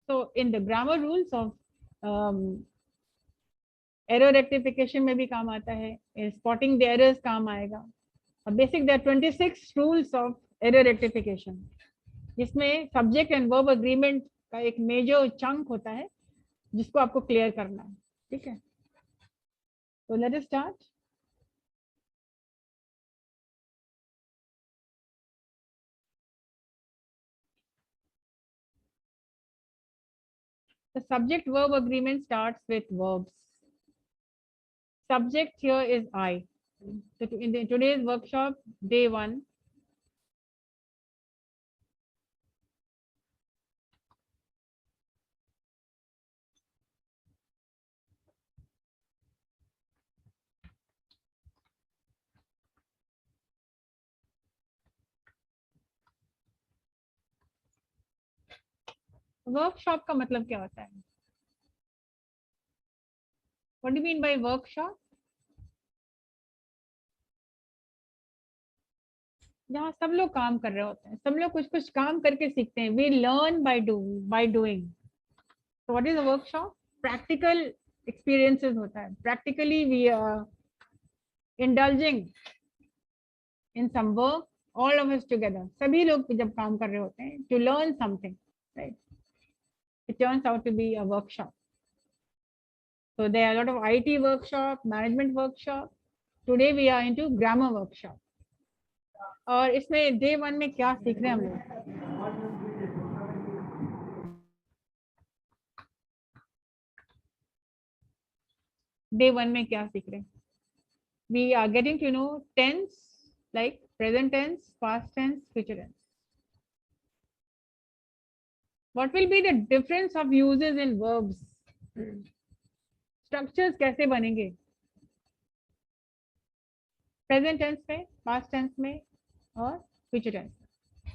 So in the grammar rules of error rectification में भी काम आता है, spotting the errors काम आएगा. Basic there are 26 rules of error rectification, जिसमें subject and verb agreement का एक major chunk होता है जिसको आपको clear करना है. ठीक है, so let us start. The subject verb agreement starts with verbs. Subject here is I. So in today's workshop, day 1, workshop का मतलब क्या होता है? What do you mean by workshop? जहाँ सब लोग काम कर रहे होते हैं, सब लोग कुछ कुछ काम करके सीखते हैं. We learn by doing. So what is a workshop? Practical experiences होता है. Practically we are indulging in some work, all of us together. सभी लोग जब काम कर रहे होते हैं to learn something, right? It turns out to be a workshop. So there are a lot of IT workshop, management workshop. Today we are into grammar workshop. और इसमें डे 1 में क्या सीख रहे हैं हम लोग? डे 1 में क्या सीख रहे हैं? We are getting to know tense like present tense, past tense, future tense. What will be the difference of uses in verbs? Structures कैसे बनेंगे? प्रेजेंट टेंस में, पास्ट टेंस में और फ्यूचर टेंस में.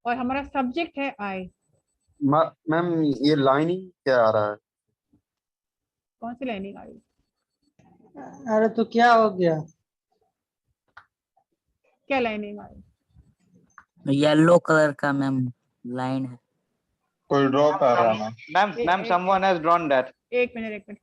और हमारा सब्जेक्ट है आई. मैम ये लाइनिंग क्या आ रहा है? कौन सी लाइनिंग आ रही है? अरे तो क्या हो गया? क्या लाइनिंग आ रही है? येलो कलर का मैम लाइन है. कोई ड्रॉ कर रहा है Ma'am, someone has drawn that. एक minute.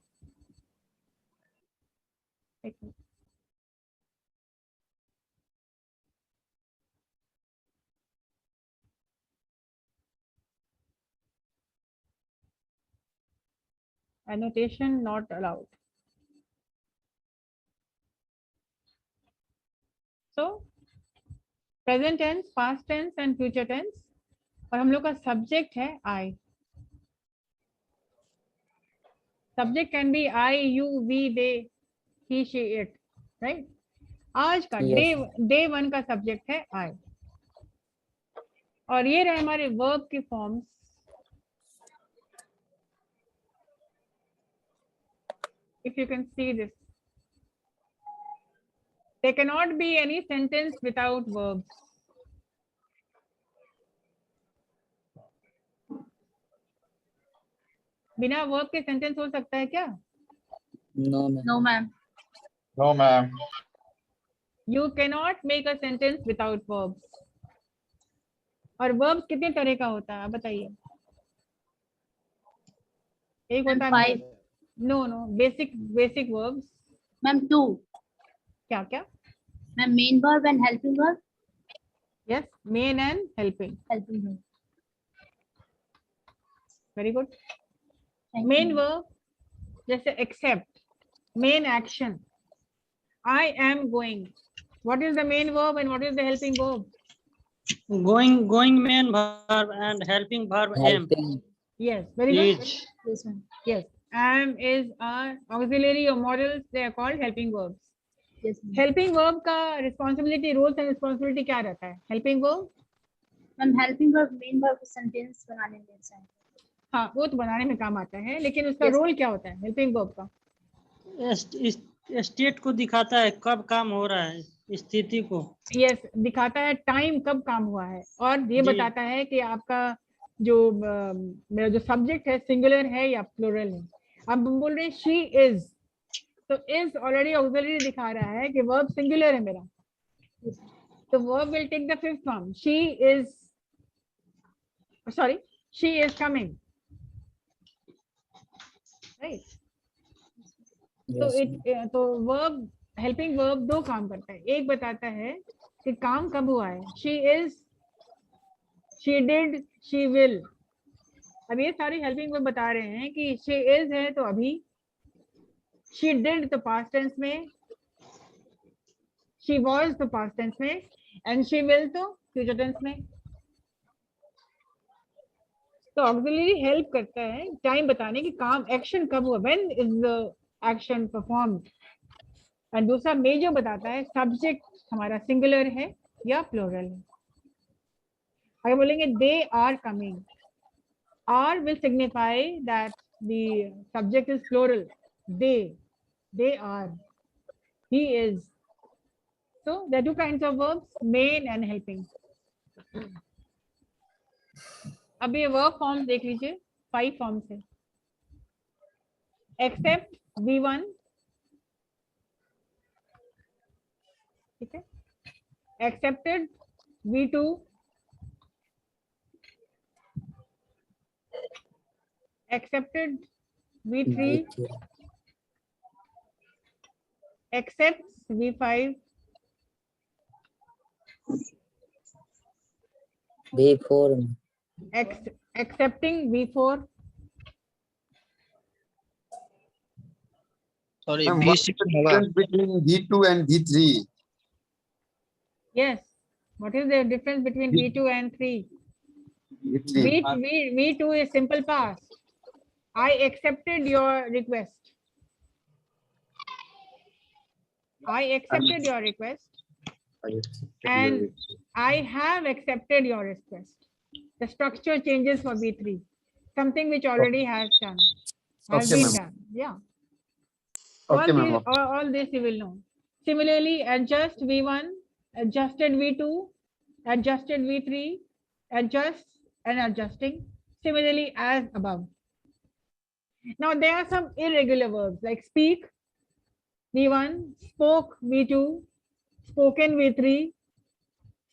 Annotation not allowed. So present tense, past tense and future tense. और हम लोग का सब्जेक्ट है I. Subject can be I, you, we, they, he, she, it, right? आज का डे 1 का subject है I. और ये रहे हमारे वर्ब के forms. If you can see this, there cannot be any sentence without verbs. बिना वर्ब के सेंटेंस हो सकता है क्या? No ma'am. No, ma'am. No ma'am. You cannot make a sentence without verbs. और verbs कितने तरह का होता है आप बताइए? एक होता है Five. No basic verbs. Ma'am, two. क्या क्या? Ma'am, main verb and helping verb. Yes, main and helping. Helping verb. Very good. Thank Main you. verb जैसे accept. Main action. I am going. What is the main verb and what is the helping verb? Going main verb and helping verb am. Helping. Yes, very good. Each. Yes, ma'am. Yes, am is our auxiliary or models. They are called helping verbs. Yes, ma'am. Helping verb का responsibility, roles and responsibility क्या रहता है? Helping verb? Ma'am, helping verb main verb को sentence बनाने में देता है. हाँ, वो तो बनाने में काम आता है, लेकिन उसका Yes. रोल क्या होता है हेल्पिंग वर्ब का? स्टेट को दिखाता है कब काम हो रहा है, स्थिति को. यस, दिखाता है टाइम कब काम हुआ है, और ये जी. बताता है कि आपका जो मेरा जो सब्जेक्ट है सिंगुलर है या प्लूरल है. अब हम बोल रहे हैं शी इज, तो इज ऑलरेडी ऑक्सिलरी दिखा रहा है कि वर्ब सिंगुलर है मेरा, तो verb will take the fifth form. She is coming. Right? तो yes, तो वर्ब, हेल्पिंग वर्ब दो काम करता है. एक बताता है कि काम कब हुआ है. She is, she did, she will. अब ये सारी हेल्पिंग वर्ब बता रहे हैं कि शी इज है तो अभी, शी डिड तो पास्ट टेंस में, शी वाज तो पास्ट टेंस में, एंड शी विल तो फ्यूचर टेंस में. तो ऑक्सिलरी हेल्प करता है टाइम बताने की काम, एक्शन कब हुआ, when is the action performed. और दूसरा मेजर बताता है सब्जेक्ट हमारा सिंगुलर है या प्लूरल है. अगर बोलेंगे they are coming, are will signify that the subject is plural. they are, he is. So there are two kinds of verbs, main and helping. अब ये वर्ब फॉर्म देख लीजिए, 5 फॉर्म्स है. एक्सेप्ट V1, ठीक है. Accepted V2, accepted V3, accepts V5, before accepting V4. Sorry, Ma'am, what is B6 the होगा. difference between V2 and V3? Yes. What is the difference between V2 and 3? V3. V2 is simple past. I accepted your request. I accepted your request. I accepted And your request. I have accepted your request. The structure changes for V3. Something which already has done. Has Okay, been ma'am. done. Yeah. Okay, ma'am. All this you will know. Similarly, adjust V1, adjusted V2, adjusted V3, adjust and adjusting. Similarly as above. Now there are some irregular verbs like speak, V1, spoke, V2, spoken, V3,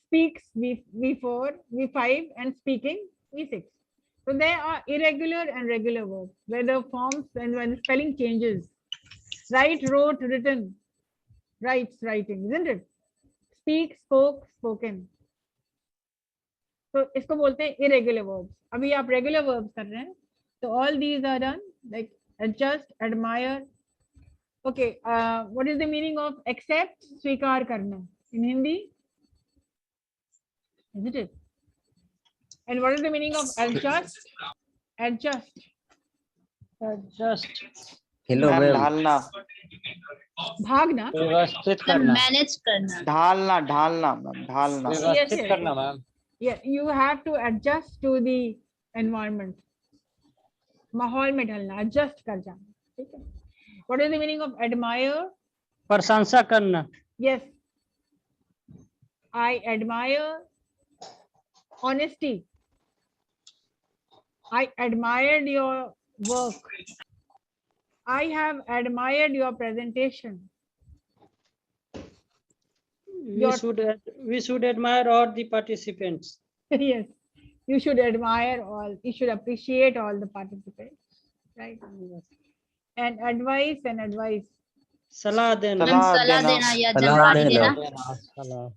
speaks, V4, V5, and speaking, V6. So there are irregular and regular verbs where the forms and when the spelling changes. Write, wrote, written, writes, writing, isn't it? Speak, spoke, spoken. तो इसको बोलते हैं irregular verbs. अभी आप regular verbs कर रहे हैं, तो all these are done like adjust, admire. Okay, what is the meaning of accept? स्वीकार करना in Hindi, isn't it? And what is the meaning of adjust? Adjust. Just hello ma'am ma'am, ढालना, भागना. व्यवस्थित मतलब करना. मैनेज करना. ढालना, ढालना मैम, ढालना. व्यवस्थित yes. करना ma'am. Yeah, you have to adjust to the environment. माहौल में ढलना, adjust कर जाना. ठीक है. What is the meaning of admire? प्रशंसा करना. Yes, I admire honesty. I admired your work. I have admired your presentation. We should admire all the participants. Yes, you should admire all, you should appreciate all the participants, right? And advice and advice. सलाह देना. Ma'am सलाह सलाह देना. देना या सलाह जानकारी देना. देना. सलाह.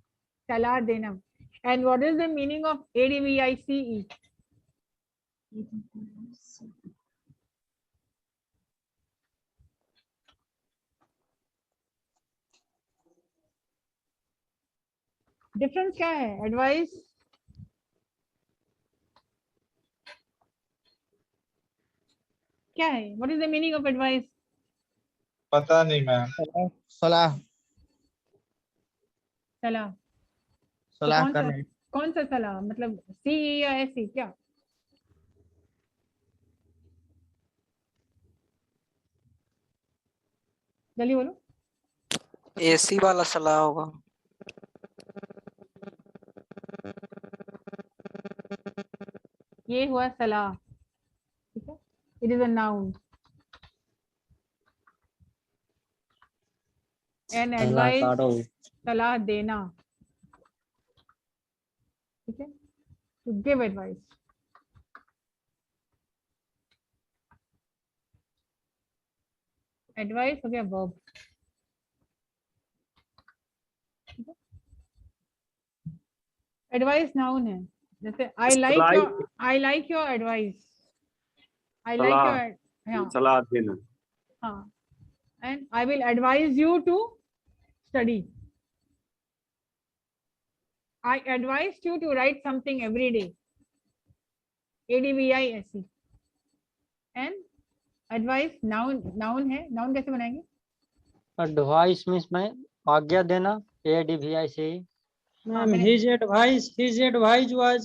Salah denam. And what is the meaning of ADVICE? Difference क्या है? Advice, क्या है? What is the meaning of advice? पता नहीं मैम. सलाह. सलाह. तो सलाह कौन सा, करना. कौन सा सलाह, मतलब CE या SE क्या? जल्दी बोलो. एसी वाला सलाह होगा. ये हुआ सलाह. ठीक है. It is a noun. And advice, सलाह देना. ठीक है. To give advice. एडवाइस हो गया वर्ब। एडवाइस नाउन है, जैसे I like your advice, I like सलाह, योर, हाँ सलाह देना। हाँ, and I will advise you to study. I advised you to write something every day. ADVISE. And advice noun है, noun कैसे बनाएंगे? एडवाइस मीन्स मैं आज्ञा देना, ADVI से। मैम मैंने- his advice was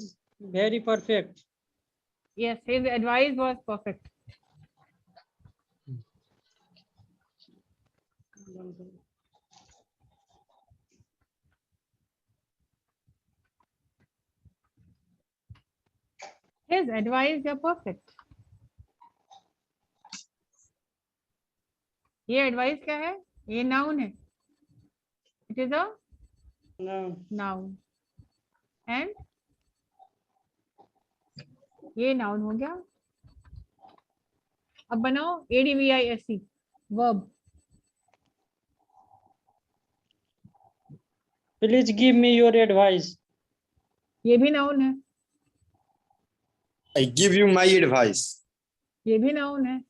very perfect. Yes, his advice was perfect. His advice is perfect. ये advice क्या है? ये नाउन है, it is a noun, and ये नाउन हो गया। अब बनाओ ADVISE verb. Please give me your advice. ये भी नाउन है, I give you my advice. ये भी नाउन है,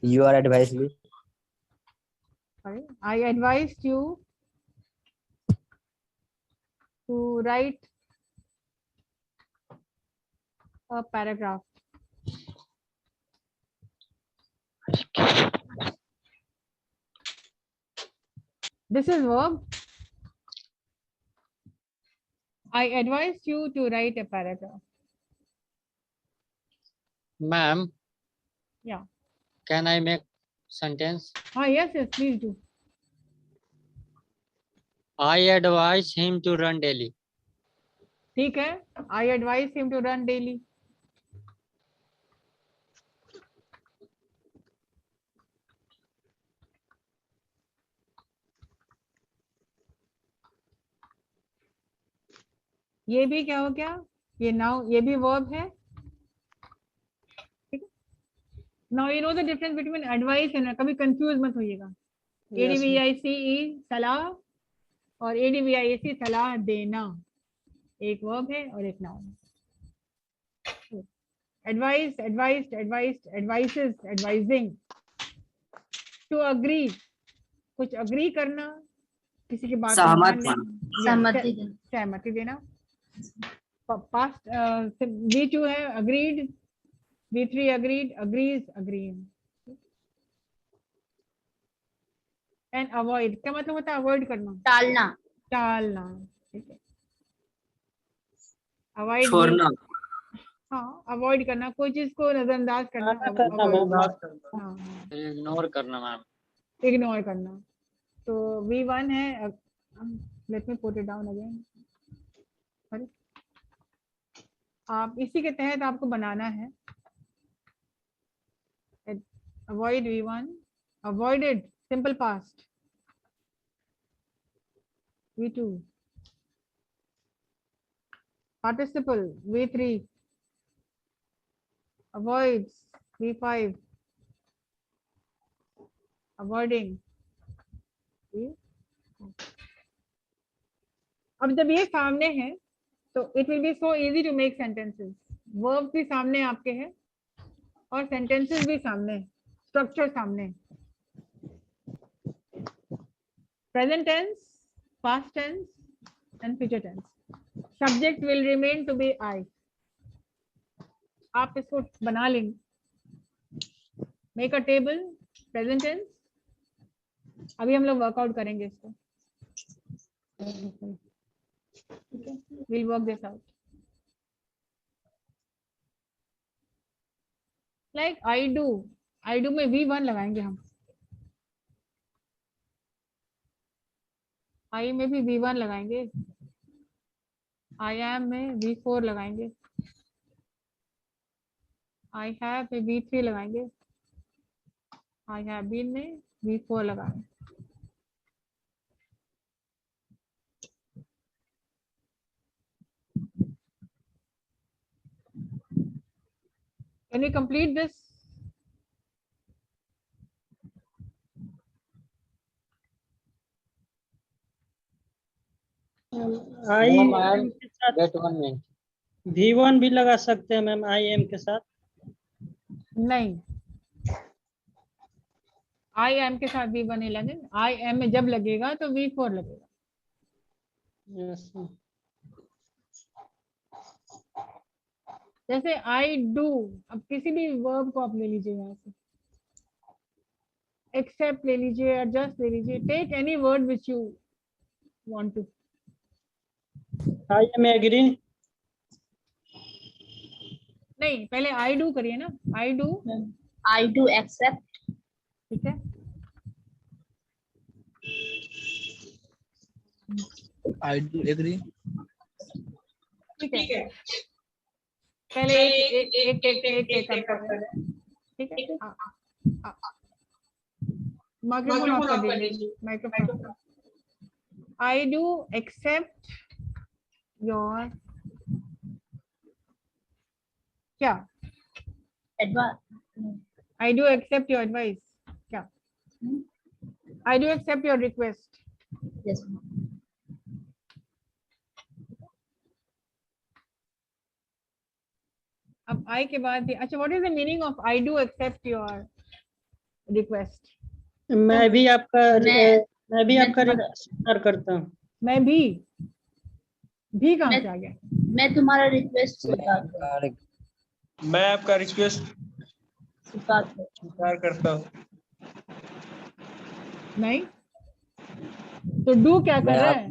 Your advice me. sorry, I advised you to write a paragraph. This is verb. I advised you to write a paragraph. Ma'am, Yeah. can I make sentence? Yes, please do. I advise him to run daily. ठीक है, I advise him to run daily. ये भी क्या हो गया? ये noun, ये भी वर्ब है। ठीक है, now you know the difference between advice and, कभी कंफ्यूज मत होइएगा। ADVICE सलाह और ADVISE सलाह देना, एक वर्ब है और एक noun. Advice, advised, advised, advices, advising. To agree, कुछ अग्री करना, किसी की बात को सहमत मानना, सहमति देना। सहमति देना। पास्ट V2 है agreed, V3 agreed, agrees, agreeing. And avoid, क्या मतलब होता है अवॉइड करना? टालना। टालना, ठीक है। अवॉइड, छोड़ना। हाँ, अवॉइड करना, कोई चीज को नजरअंदाज करना, करना avoid- मैम, हाँ, इग्नोर करना मैम। इग्नोर करना। तो V1 है, let me put it down again. आप इसी के तहत आपको बनाना है। Avoid V1, avoided simple past V2, participle V3, avoids V5, avoiding V। अब जब ये सामने है तो it will be so easy to make sentences. Verb भी सामने आपके हैं और सेंटेंसेस भी सामने, स्ट्रक्चर सामने। Present tense, past tense and future tense. Subject will remain to be I. आप इसको बना लेंगे। Make a table, present tense. अभी हम लोग वर्कआउट करेंगे इसको। We'll work this out. Like I do में V1 लगाएंगे हम। I में भी V1 लगाएंगे। I am में V4 लगाएंगे। I have में V3 लगाएंगे। I have been में V4 लगाएंगे। Can we complete this? I ma'am, I am के साथ get 1 minute. V1 भी लगा सकते हैं मैम, आई एम के साथ। नहीं, आई एम के साथ V1 नहीं लगे। आई एम में जब लगेगा तो V4 लगेगा। Yes ma'am. जैसे आई डू, अब किसी भी वर्ब को आप ले लीजिए यहाँ से, एक्सेप्ट ले लीजिए, एडजस्ट ले लीजिए, take any word which you want to. I am agree. नहीं, पहले आई डू करिए ना, I do, I do accept. ठीक है। I do agree. ठीक है, पहले एक ठीक है। माइक्रोफोन ऑफ कर दीजिए, microphone. I do accept your क्या? I do accept your advice. क्या? I do accept your request. Yes. अब I के बाद अच्छा, what is the meaning of I do accept your request? मैं भी आपका मैं तुम्हारा- रिक्वेस्ट स्वीकार करता हूँ। मैं भी कहाँ से आ गया? मैं तुम्हारा रिक्वेस्ट स्वीकार मैं आपका रिक्वेस्ट करता स्वीकार करता हूँ। नहीं, तो डू क्या कर रहा है?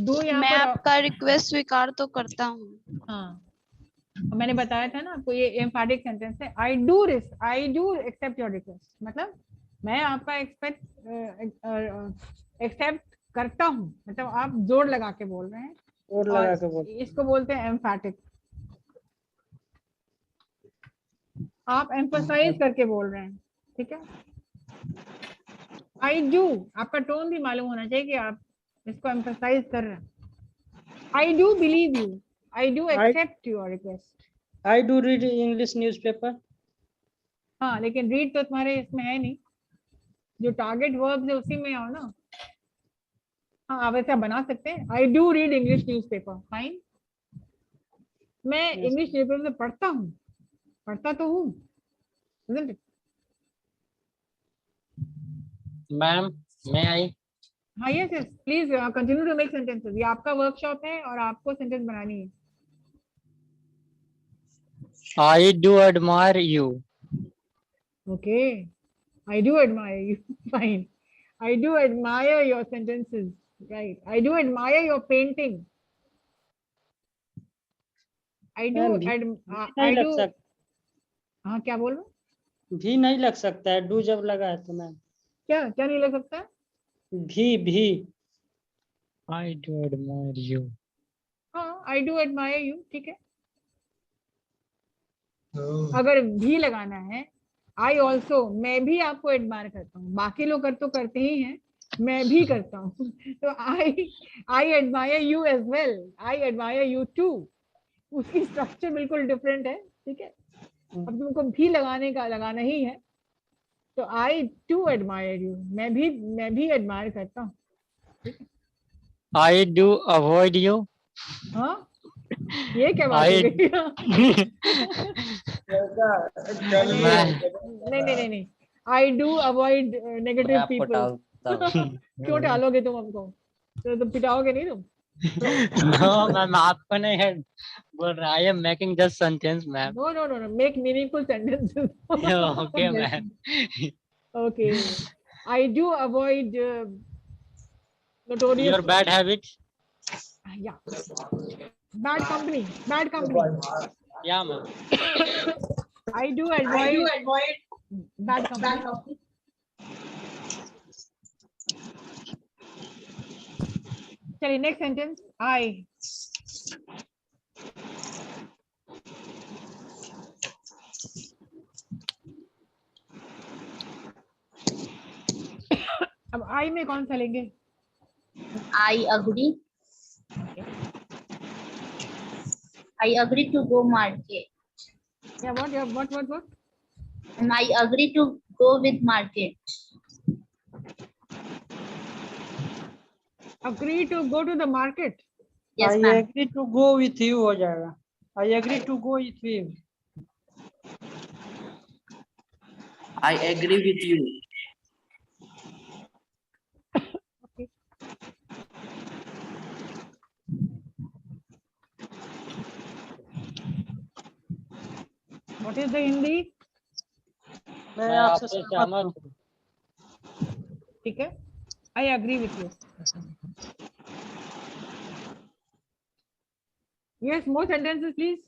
डू यहाँ मैं पर आपका रिक्वेस्ट स्वीकार तो करता हूँ। हाँ, और मैंने बताया था ना आपको, ये एम्फैटिक सेंटेंस है। I do accept your request, मतलब मैं आपका एक्सेप्ट करता हूँ, मतलब आप जोर लगा के बोल रहे हैं। जोर लगा के और बोल। इसको बोलते हैं एम्फैटिक। आप एम्फसाइज करके बोल रहे हैं, ठीक है। आई डू, आपका टोन भी मालूम होना चाहिए कि आप इसको एम्फसाइज कर रहे हैं। I do believe you, I do accept your request. I do read English newspaper. हाँ, लेकिन रीड तो तुम्हारे इसमें है नहीं, जो टारगेट वर्ब है उसी में आओ ना। हाँ, आप ऐसा बना सकते हैं, I do read English newspaper, fine. मैं इंग्लिश न्यूज़पेपर पढ़ता हूँ, पढ़ता तो हूँ, isn't it? Ma'am, may I? हाँ, yes yes, please continue to make sentences. ये आपका वर्कशॉप है और आपको सेंटेंस बनानी है। I do admire you. Okay, I do admire you. Fine. I do admire your sentences. Right. I do admire your painting. I do नहीं लग सकता। हाँ, क्या बोल रहे हो? भी नहीं लग सकता है, डू जब लगा है तो मैम। क्या नहीं लग सकता? भी I do admire you. हाँ, I do admire you, ठीक है। अगर भी लगाना है, I also, मैं भी आपको एडमायर करता हूँ। बाकी लोग तो करते ही हैं, मैं भी करता हूँ। तो I admire you as well. I admire you too. उसकी स्ट्रक्चर बिल्कुल डिफरेंट है, ठीक है। अब तुमको भी लगाना ही है, तो I too admire you. मैं भी एडमायर करता हूँ। I do avoid you. हाँ, ये क्या बात है? नहीं, I do avoid negative people. क्यों टालोगे तुम हमको? तो पिटाओगे नहीं तुम? No, मैम, आपको नहीं है बोल रहा। I am making just sentence, ma'am. No. Make meaningful sentences. Okay, ma'am. Okay. I do avoid notorious. Your bad habits. Yeah. Bad company. Yeah, ma'am. I do avoid bad company. चलिए, next sentence. I. अब I में कौन सा लेंगे? I agree. I agree to go market. Yeah, what? And I agree to go with market. Agree to go to the market. Yes, I ma'am. agree to go with you हो जाएगा. I agree to go with you. I agree with you. Okay. What is the Hindi? मैं मैं आपसे आपसे सहमत सहमत हूँ. हूँ. ठीक है. I agree with you. Yes, more sentences, please.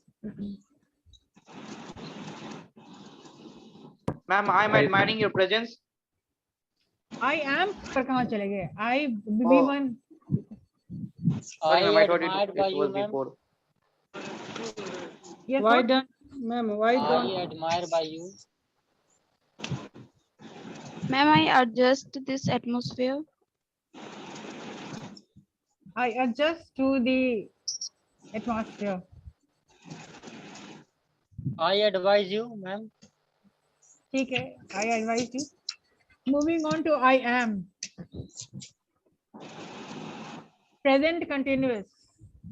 Ma'am, I am admiring your presence. I am पर कहाँ चले गए? I Oh. B1. Sorry, ma'am, I I thought admired by it you, was ma'am. before. Yes, Why what? don't, ma'am? Why I don't? admire by you. Ma'am, I adjust this atmosphere. I adjust to the atmosphere. I advise you, ma'am. ठीक है. I advise you. Moving on to I am. Present continuous.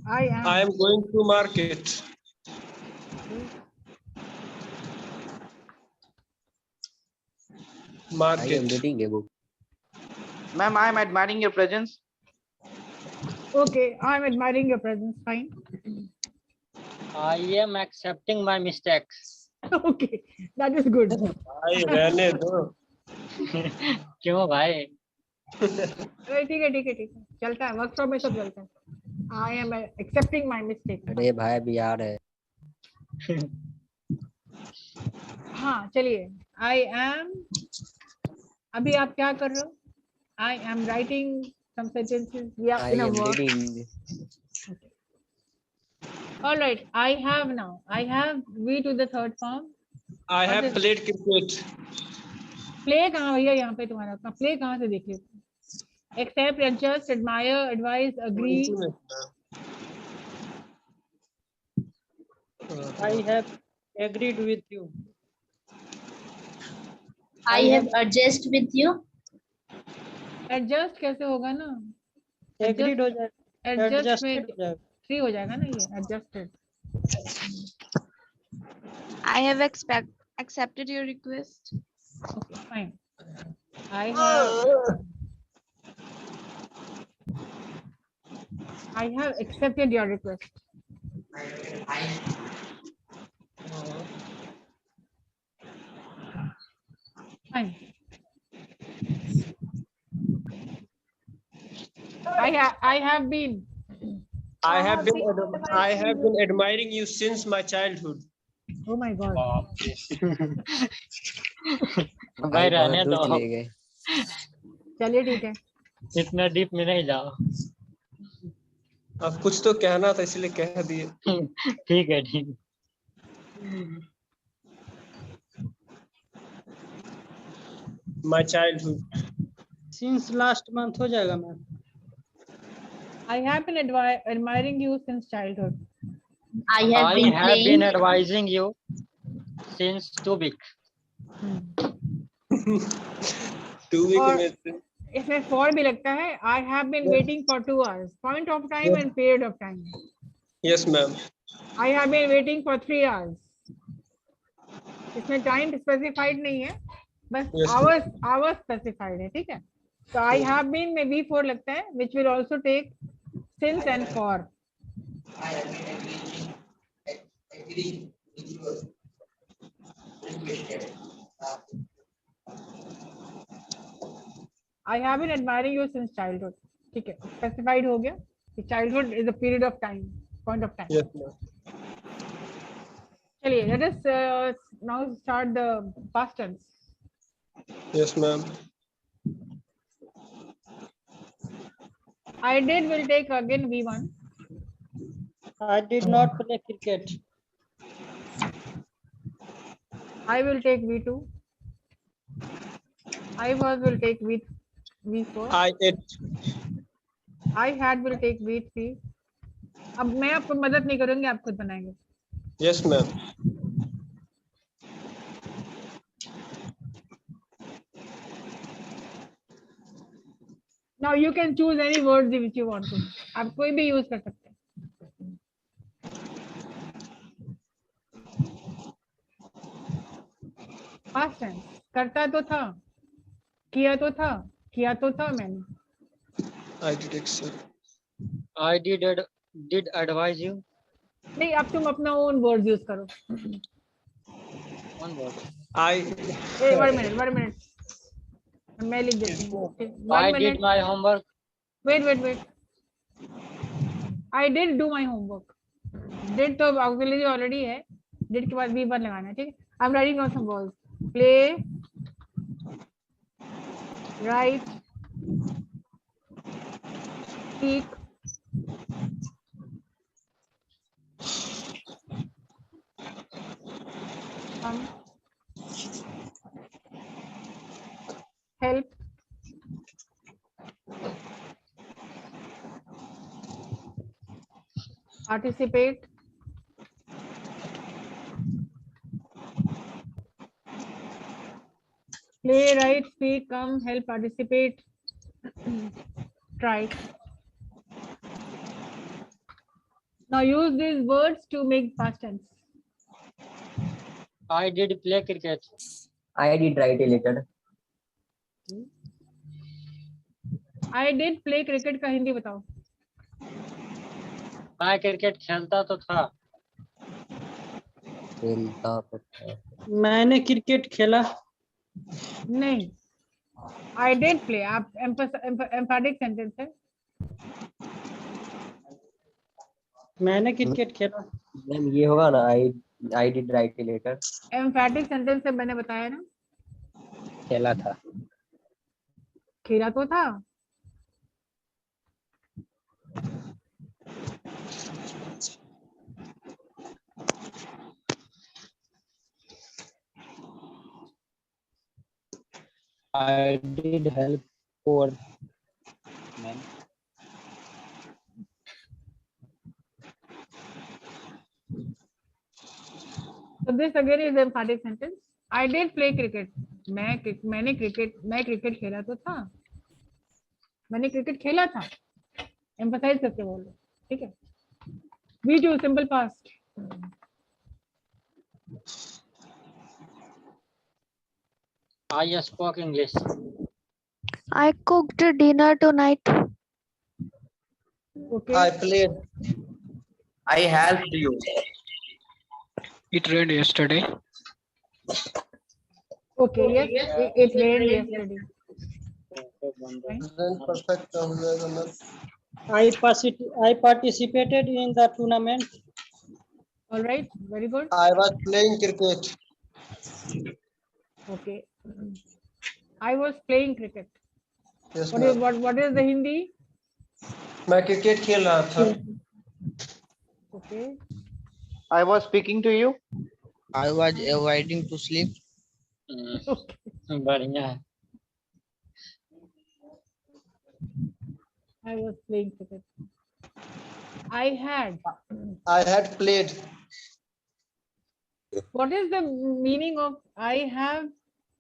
I am. I am going to market. I am Market. reading a book. Ma'am, I am admiring your presence. Okay, I am admiring your presence. Fine. I am accepting my mistakes. Okay, that is good. भाई रहने दो. क्यों भाई? अरे ठीक है. चलता है. वर्कशॉप में सब चलता है. I am accepting my mistake. अरे भाई अभी आ रहे हैं. हाँ चलिए. I am. अभी आप क्या कर रहे हो? I am writing some sentences. We are I in a am work. reading. All right. I have now. I have V to the third form. I have played cricket. Play कहाँ भैया यहाँ पे तुम्हारा अपना play कहाँ से देख लेते हैं? Accept, adjust, admire, advise, agree. I have agreed with you. I have adjusted with you. Adjust कैसे होगा ना? Agreed हो जाएगा. Adjust में Adjusted हो जाएगा. 3 हो जाएगा ना ये adjusted. I have accepted your request. Okay, fine. I have accepted your request. Fine. I have been. I have been admiring you since my childhood. Oh my God. भाई रहने दूर दो. चले गए. चलिए ठीक है. इतना डीप में नहीं जाओ. अब कुछ तो कहना था इसलिए कह दिए. ठीक है ठीक. My childhood. Since last month हो जाएगा ma'am. I have been admiring you since childhood. I have been been playing. advising you since 2 weeks. 2 week और में से. इसमें for भी लगता है. I have been waiting for 2 hours. Point of time and period of time. Yes, ma'am. I have been waiting for 3 hours. इसमें time specified नहीं है. बस Yes, hours specified है. ठीक है. तो I have been में V4 लगता है, which will also take since and for. I have been admiring you since childhood. ठीक है. Specified हो गया. Childhood is a period of time, point of time. Yes, ma'am. चलिए, let us now start the past tense. Yes, ma'am. I did will take again V1. I did not play cricket. I will take V2. I was will take V4. I ate. I had will take V3. अब मैं आपको मदद नहीं करूंगी, आप खुद बनाएंगे. Yes, ma'am. Now you can choose any words which you want to. आप कोई भी use कर सकते हैं. Past tense. करता तो था, किया तो था मैंने. I did accept. I did advise you. नहीं, अब तुम अपना own words use करो. One word. Hey, 1 minute. मैं लिख देती हूँ. I 1 did minute. my homework. Wait. I did do my homework. Did तो auxiliary already है. Did के बाद भी बार लगाना है, ठीक है? I'm writing down some words. Play, write, speak, come, help, participate, play, write, speak, come, help, participate, try. Now use these words to make past tense. I did play cricket. I did write a letter. I did play cricket का हिंदी बताओ. मैं cricket खेलता तो था. खेलता तो था. मैंने क्रिकेट खेला. नहीं, I did play. आप emphatic sentence है. मैंने क्रिकेट खेला. मैम ये होगा ना, I did write a letter. Emphatic sentence से मैंने बताया ना. खेला था. खेला तो था. I did help poor man. So this again is emphatic sentence. I did play cricket. मैं क्रिकेट खेला तो था. मैंने क्रिकेट खेला था. Emphasize करके बोलो, ठीक है? We do simple past. I spoke English. I cooked dinner tonight. Okay. I played. I helped you. It rained yesterday. Okay. Yes. It rained yesterday. Then perfect हो जाएगा ma'am. I participated in the tournament. All right. Very good. I was playing cricket. Okay. I was playing cricket. Yes, What is ma'am. what is the Hindi? मैं cricket खेल रहा था. Okay. I was speaking to you. I was avoiding to sleep. बढ़िया है. I was playing cricket. I had played. What is the meaning of I have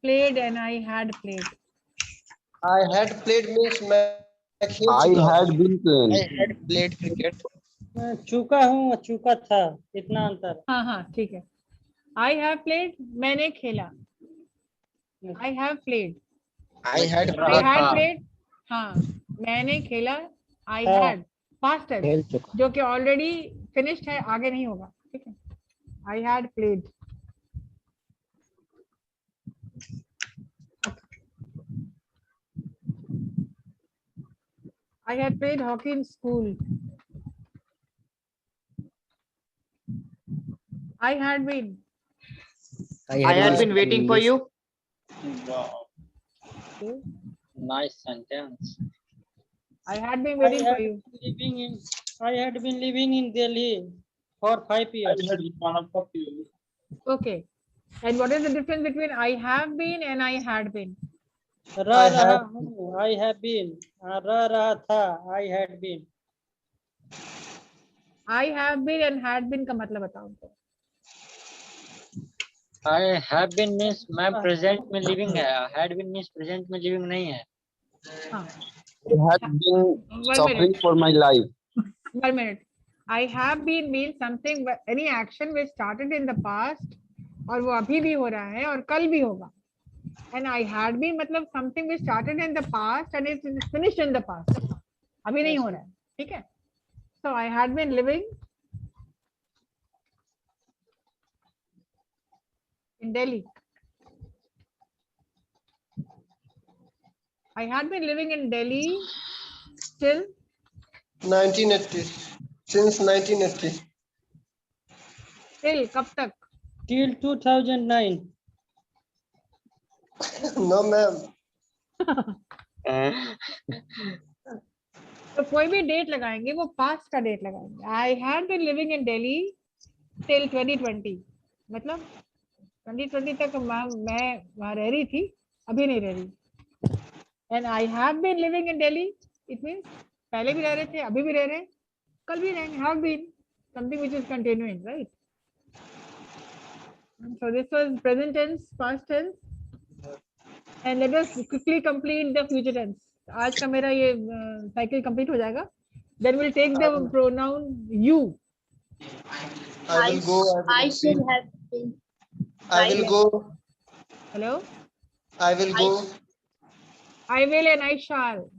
played and I had played? I had played means मैं खेल I चुका. had been playing. I had played cricket. मैं चूका हूँ, चूका था, इतना अंतर. हाँ, ठीक है. I have played, मैंने खेला. I have played. I had played. हाँ, मैंने खेला. I had past tense खेल चुका. जो कि already finished है, आगे नहीं होगा, ठीक है? I had played. I had played hockey in school. I had been. I had been waiting for you. Okay. Nice sentence. I had been waiting for you. I had been living in Delhi for 5 years. Okay. And what is the difference between I have been and I had been? रह रहा हूँ, I have been. रह रहा था, I had been. I have been and had been का मतलब बताओ हमको. I have been means मैं present में living है. Had been means present में living नहीं है. हाँ. had been One suffering minute. for my life. 1 minute. I have been means something, any action which started in the past और वो अभी भी हो रहा है और कल भी होगा. And I had been मतलब something which started in the past and it is finished in the past. अभी नहीं हो रहा है, ठीक है? So I had been living in Delhi. I had been living in Delhi till 1980. Since 1980. till कब तक? Till 2009. No, ma'am. तो कोई भी डेट लगाएंगे वो पास्ट का डेट लगाएंगे. I had been living in Delhi till 2020. मतलब 2020 तक मैं वहाँ रह रही थी, अभी नहीं रह रही. And I have been living in Delhi. It means पहले भी रह रहे थे, अभी भी रह रहे हैं, कल भी रहेंगे. Have been something which is continuing, right? And so this was present tense, past tense, and let us quickly complete the future tense. आज का मेरा ये cycle complete हो जाएगा. Then we'll take the pronoun you. I will go. I should have been. I will go. Hello. I will go. I will and I shall.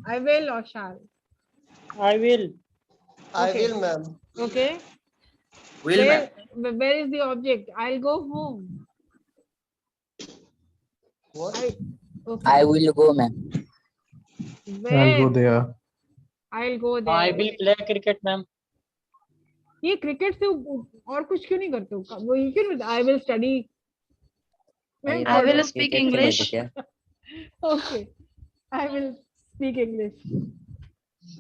I will or shall. I will. I Okay. will, ma'am. Okay. Will, ma'am. Where is the object? I'll go home. What? Okay. I will go, ma'am. Where? I'll go there. I'll go there. I will play cricket, ma'am. ये cricket से और कुछ क्यों नहीं करते हो? वो ये क्यों? I will study. I will speak English. Okay. I will speak English.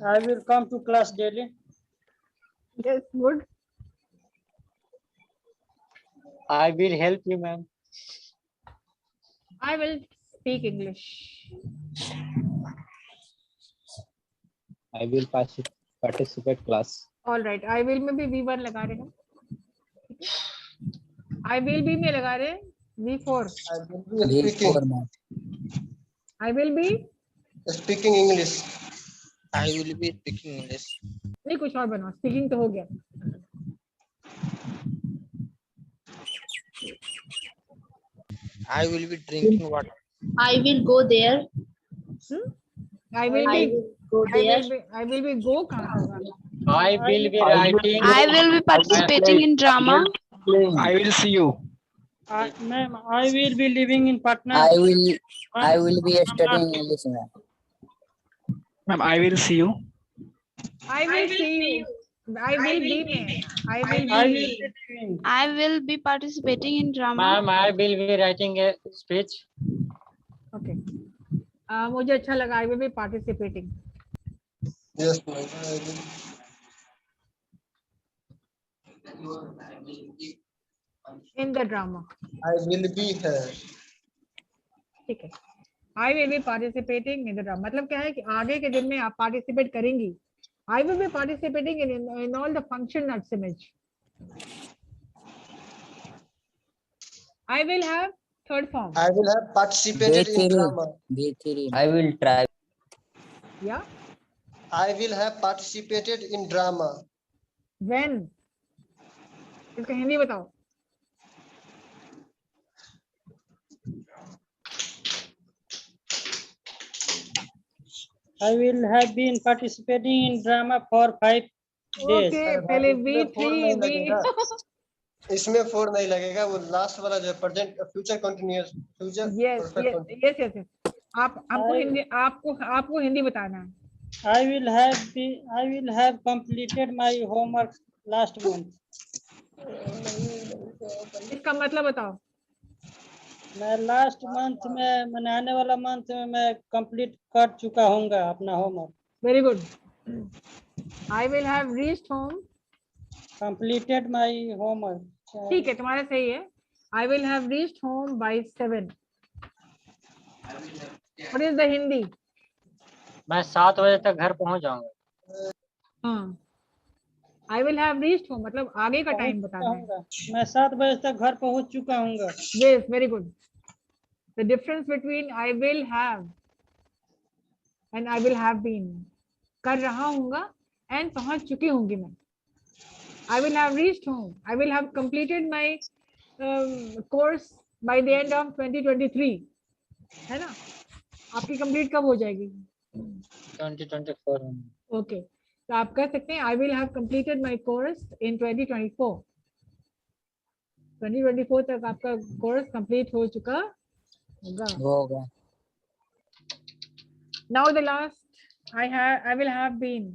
I will come to class daily. Yes, good. I will help you, ma'am. I will speak English. I will participate class. All right. I will में भी V1 लगा रहे हैं. I will be में लगा रहे हैं V4. I will be speaking. I will be Speaking English. I will be speaking English. नहीं कुछ और बनाओ. Speaking तो हो गया. I will be drinking water. I will go there. I will I be. will go there. I will be go कहाँ होगा? I will be writing. I will be participating in drama. I will see you. Ma'am, I will be living in Patna. I will be studying English, ma'am. Ma'am, I will see you. I will see you. I will be में. I will I will be. be living. I will be participating in drama. Ma'am, I will be writing a speech. Okay. मुझे अच्छा लगा. I will be participating. Yes, ma'am. I will. In the drama. I will be here. ठीक है. I will be participating in the drama. मतलब क्या है कि आगे के दिन में आप participate करेंगी. I will be participating in all the function at Simage. I will have third form. I will have participated in drama. I will try. Yeah. I will have participated in drama. When? इसका हिंदी बताओ. I will have been participating in drama for 5 days. Okay. पहले four नहीं V3 लगेगा। इसमें 4 नहीं लगेगा. वो last वाला जो present future continuous future yes. आप आपको हिंदी बताना है. I will have completed my homework last month. इसका मतलब बताओ. मैं लास्ट मंथ में मैंने आने वाला मंथ में मैं कंप्लीट कर चुका हूँगा अपना homework. Very good. I will have reached home. Completed my homework. ठीक है, तुम्हारा सही है. I will have reached home by 7. What is the Hindi? मैं 7 बजे तक घर पहुंच जाऊंगा. हाँ. I will have reached home मतलब आगे का टाइम बताना है. मैं 7 बजे तक घर पहुँच चुका हूँगा. Yes, very good. The difference between I will have and I will have been, कर रहा हूँगा एंड पहुंच चुकी होंगी मैं। I will have reached home. I will have completed my course by the end of 2023. है ना? आपकी कंप्लीट कब हो जाएगी? 2024 में। ओके, तो आप कह सकते हैं I will have completed my course in 2024. 2024 तक आपका कोर्स कंप्लीट हो चुका होगा। Now the last, I will have been.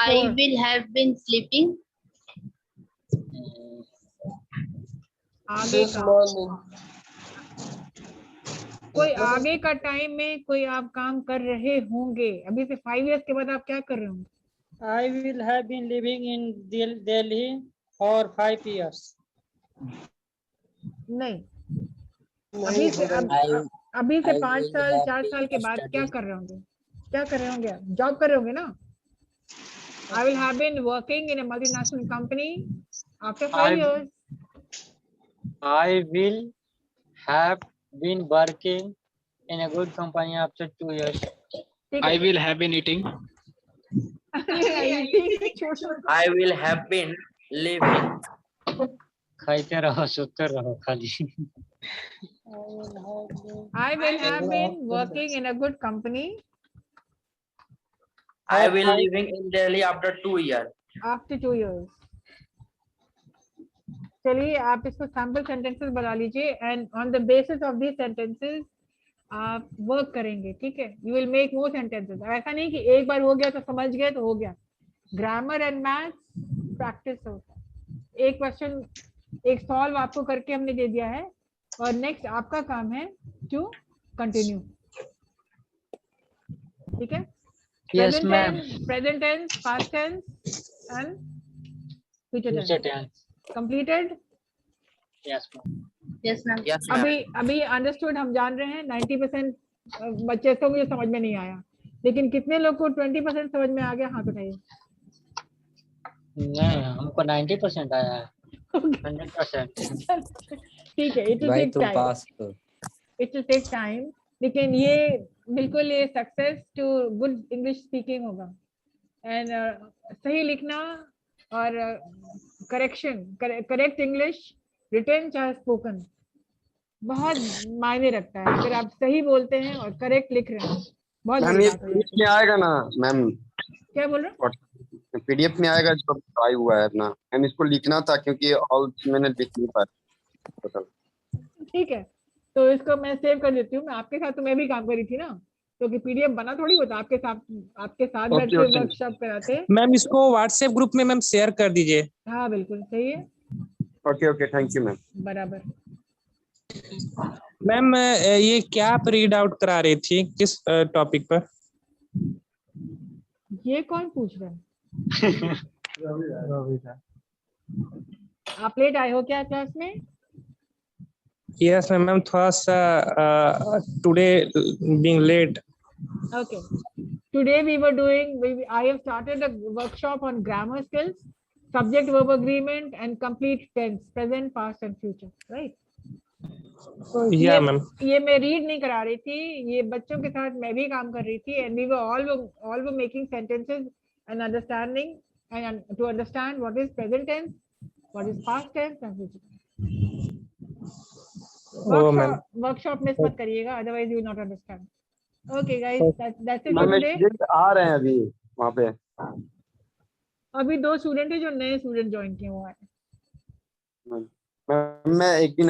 I will have been sleeping. आगे This का morning. कोई आगे का टाइम में कोई आप काम कर रहे होंगे, अभी से 5 years के बाद आप क्या कर रहे होंगे? I will have been living in Delhi for 5 years. नहीं, नहीं होगा। अभी से I 5 will साल have 4 been साल के बाद क्या studying. कर रहे होंगे? क्या कर रहे होंगे आप? जॉब कर रहे होंगे ना? I will have been working in a multinational company after 5 years. I will have been working in a good company after 2 years. ठीक I है। will have been eating. I will have been living. खाते रहो, सोते रहो खाली। I will have been working in a good company I will living in Delhi after 2 years. after 2 years. चलिए आप इसको सैम्पल सेंटेंसेस बना लीजिए and on the basis of this sentences आप वर्क करेंगे, ठीक है? You will make more sentences. ऐसा नहीं कि एक बार हो गया तो समझ गए तो हो गया। ग्रामर एंड मैथ्स प्रैक्टिस होता है। एक क्वेश्चन, एक सॉल्व आपको करके हमने दे दिया है और नेक्स्ट आपका काम है टू कंटिन्यू, ठीक है? Yes, ma'am. Present tense, past tense and future Future tense tense. Completed. Yes, ma'am. Yes, ma'am. Yes, ma'am. अभी अंडरस्टूड हम जान रहे हैं। 90% बच्चे को मुझे समझ में नहीं आया, लेकिन कितने लोग को 20% समझ में आ गया? हाथ उठाइए। नहीं, हमको 90% आया है। 100%। ठीक है, इट विल भाई टेक तुम टाइम, पास हो। इट विल टेक टाइम, लेकिन ये बिल्कुल ये success to good English speaking होगा। एंड सही लिखना और करेक्शन, करेक्ट इंग्लिश रिटन चाहे स्पोकन बहुत मायने रखता है। अगर आप सही बोलते हैं और करेक्ट लिख रहे हैं, बहुत मैम बड़ी ये बात हो PDF जाती में है। आएगा ना मैम? क्या बोल रहे हो? PDF में आएगा जो ट्राई हुआ है अपना। मैम इसको लिखना था क्योंकि ऑल मैंने लिख नहीं पाया टोटल। ठीक है, तो इसको मैं सेव कर देती हूँ। मैं आपके साथ तो मैं भी काम करी थी ना, क्योंकि PDF बना थोड़ी होता, आपके साथ बैठ के ओके। वर्कशॉप कराते हैं। मैम इसको व्हाट्सएप ग्रुप में मैम शेयर कर दीजिए। हाँ बिल्कुल सही है, ओके थैंक यू मैम। बराबर। मैम ये क्या आप रीड आउट करा रही थी, किस टॉपिक पर? ये कौन पूछ रहा है? आप लेट आए हो क्या क्लास में? यस मैम, थोड़ा सा today being late. Okay. Today we were doing, I have started a workshop on grammar skills, subject verb agreement and complete tense, present, past and future, right? या ma'am. ये मैं read नहीं करा रही थी, ये बच्चों के साथ मैं भी काम कर रही थी and we were all were making sentences and understanding and to understand what is present tense, what is past tense and future tense. Workshop miss मत करिएगा, otherwise you will not understand. Okay guys, that's it for ma'am today. Student आ रहे हैं अभी वहाँ पे। अभी 2 student है जो नए स्टूडेंट ज्वाइन किए हुए हैं। मैम मैं एक दिन